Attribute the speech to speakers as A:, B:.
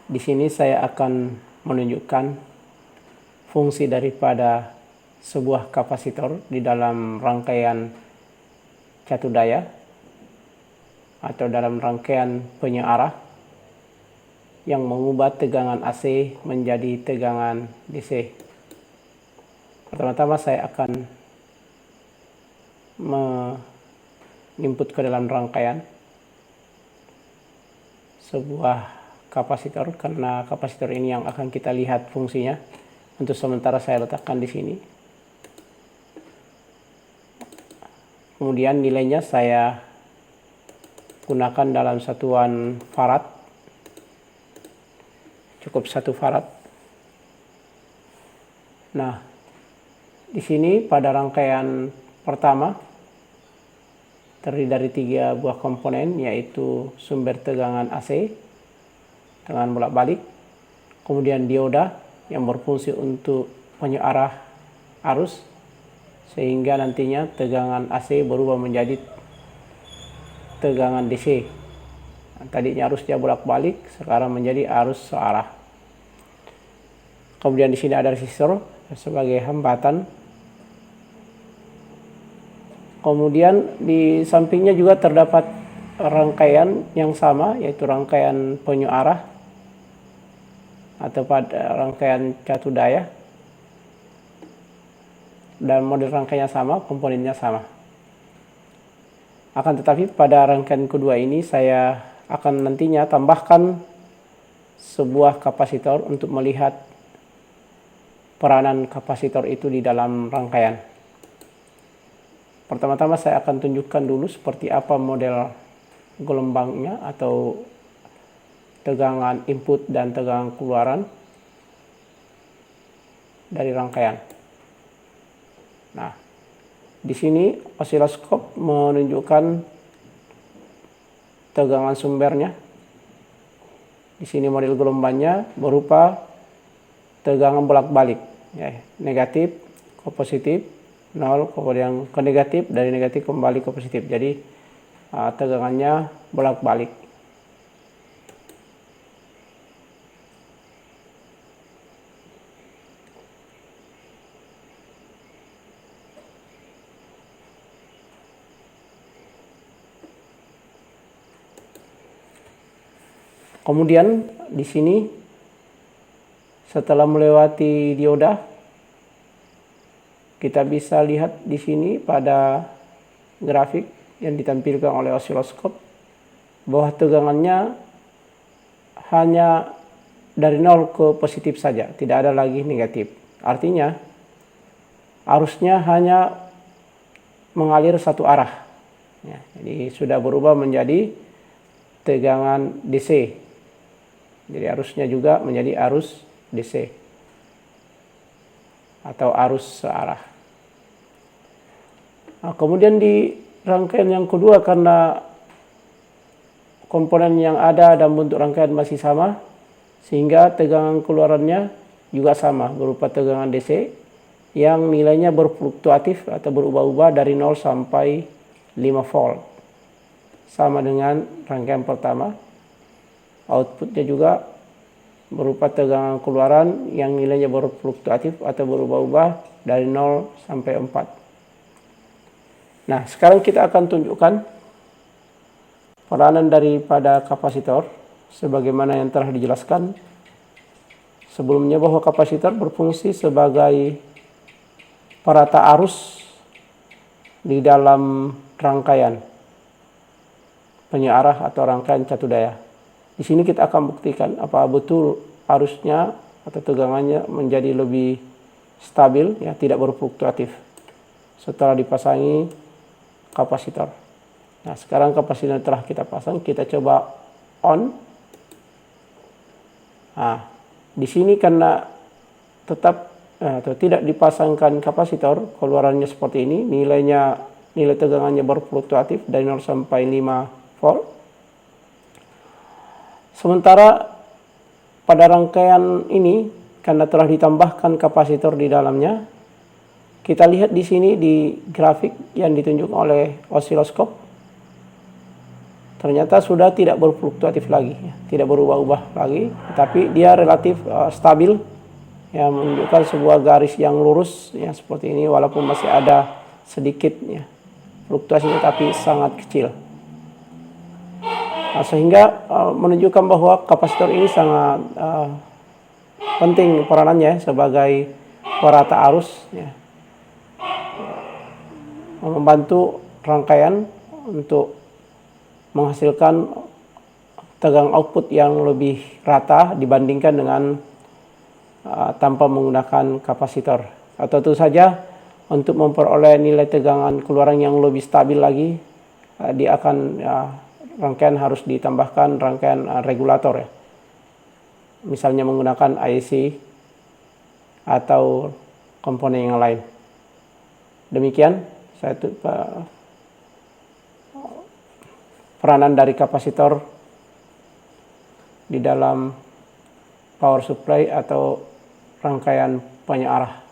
A: Di sini saya akan menunjukkan fungsi daripada sebuah kapasitor di dalam rangkaian catu daya atau dalam rangkaian penyearah yang mengubah tegangan AC menjadi tegangan DC. Pertama-tama saya akan menginput ke dalam rangkaian sebuah kapasitor, karena kapasitor ini yang akan kita lihat fungsinya. Untuk sementara saya letakkan di sini. Kemudian nilainya saya gunakan dalam satuan farad. Cukup 1 farad. Nah, di sini pada rangkaian pertama terdiri dari 3 buah komponen, yaitu sumber tegangan AC dengan bolak-balik, kemudian dioda yang berfungsi untuk penyearah arus sehingga nantinya tegangan AC berubah menjadi tegangan DC. Tadinya arusnya bolak-balik, sekarang menjadi arus searah. Kemudian di sini ada resistor sebagai hambatan. Kemudian di sampingnya juga terdapat rangkaian yang sama, yaitu rangkaian penyearah atau pada rangkaian catu daya, dan model rangkaiannya sama, komponennya sama. Akan tetapi pada rangkaian kedua ini saya akan nantinya tambahkan sebuah kapasitor untuk melihat peranan kapasitor itu di dalam rangkaian. Pertama-tama saya akan tunjukkan dulu seperti apa model gelombangnya atau tegangan input dan tegangan keluaran dari rangkaian. Nah, di sini osiloskop menunjukkan tegangan sumbernya. Di sini model gelombangnya berupa tegangan bolak-balik, ya, negatif ke positif, 0 kemudian ke negatif, dari negatif kembali ke positif. Jadi tegangannya bolak-balik. Kemudian di sini setelah melewati dioda, kita bisa lihat di sini pada grafik yang ditampilkan oleh osiloskop bahwa tegangannya hanya dari 0 ke positif saja, tidak ada lagi negatif. Artinya arusnya hanya mengalir satu arah. Ya, jadi sudah berubah menjadi tegangan DC. Jadi arusnya juga menjadi arus DC atau arus searah. Nah, kemudian di rangkaian yang kedua, karena komponen yang ada dan bentuk rangkaian masih sama, sehingga tegangan keluarannya juga sama, berupa tegangan DC yang nilainya berfluktuatif atau berubah-ubah dari 0 sampai 5 volt. Sama dengan rangkaian pertama. Outputnya juga berupa tegangan keluaran yang nilainya berfluktuatif atau berubah-ubah dari 0 sampai 4. Nah, sekarang kita akan tunjukkan peranan daripada kapasitor sebagaimana yang telah dijelaskan sebelumnya, bahwa kapasitor berfungsi sebagai perata arus di dalam rangkaian penyearah atau rangkaian catu daya. Di sini kita akan buktikan apa betul arusnya atau tegangannya menjadi lebih stabil, ya, tidak berfluktuatif setelah dipasangi kapasitor. Nah, sekarang kapasitor telah kita pasang, kita coba on. Nah, di sini karena tetap atau tidak dipasangkan kapasitor, keluarannya seperti ini, nilai tegangannya berfluktuatif dari 0 sampai 5 volt. Sementara pada rangkaian ini, karena telah ditambahkan kapasitor di dalamnya, kita lihat di sini di grafik yang ditunjukkan oleh osiloskop ternyata sudah tidak berfluktuatif lagi, tidak berubah-ubah lagi, tapi dia relatif stabil, ya, menunjukkan sebuah garis yang lurus, ya, seperti ini, walaupun masih ada sedikit, ya, fluktuasinya, tapi sangat kecil. Nah, sehingga menunjukkan bahwa kapasitor ini sangat penting peranannya sebagai perata arus, ya, membantu rangkaian untuk menghasilkan tegangan output yang lebih rata dibandingkan dengan tanpa menggunakan kapasitor. Atau tentu saja untuk memperoleh nilai tegangan keluaran yang lebih stabil lagi, dia akan rangkaian harus ditambahkan rangkaian regulator, ya. Misalnya menggunakan IC atau komponen yang lain. Demikian peranan dari kapasitor di dalam power supply atau rangkaian penyearah.